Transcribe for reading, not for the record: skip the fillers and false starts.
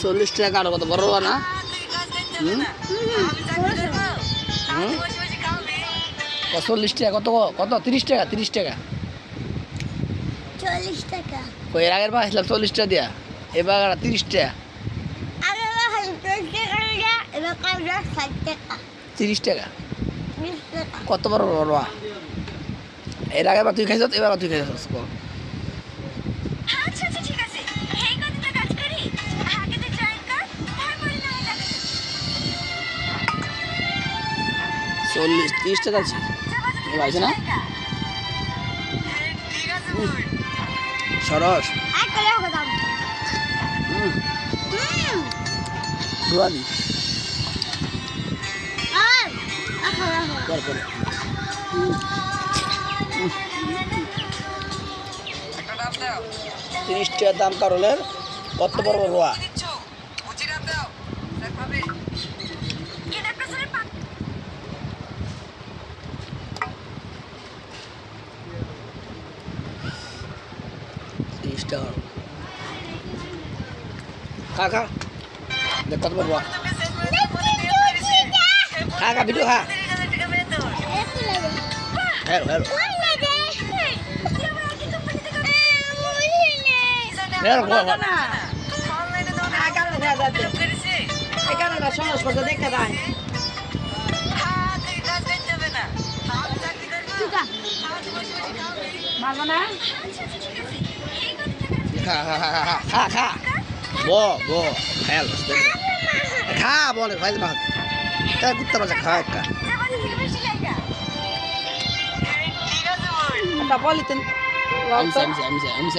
40 টাকা আর কত বড় না? 40 টাকা কত কত 30 টাকা 30 টাকা 40 টাকা। কই এর আগের বার আসলাম 40 টাকা দিয়া, এবার 30 টাকা আগে খালি 40 টাকা দিয়া, এবার কাজা 60 টাকা 30 টাকা 20 টাকা। কত বড় বড় এর আগের বার তুই খাইছ, এবার তুই খাইছ। আচ্ছা আচ্ছা ঠিক আছে এই কথাটা কাজ করি আগে তো জয়েন কর তারপরে না লাগে 40 30 টাকা আছে এবার আছে না? ঠিক আছে বল সরস আর কত দাম? দুয়ানি আর আচ্ছা তারপরে একটা দাম দাও 30 টাকা দাম কারলের কত বড় বড় রোয়া। দিচ্ছো বুঝি দাম দাও স্যার ভাবে কেন একটা স্যার পাক 30 টাকা খা খা দেখ কত বড় রোয়া। খা খা ভিডিও খা। হ্যালো হ্যালো খা খা খা খা খা খা বো বো হ্যালো খা বলে ভাই মা তা কুত্তা বাচ্চা খা একটা একটা পলিথিন আমি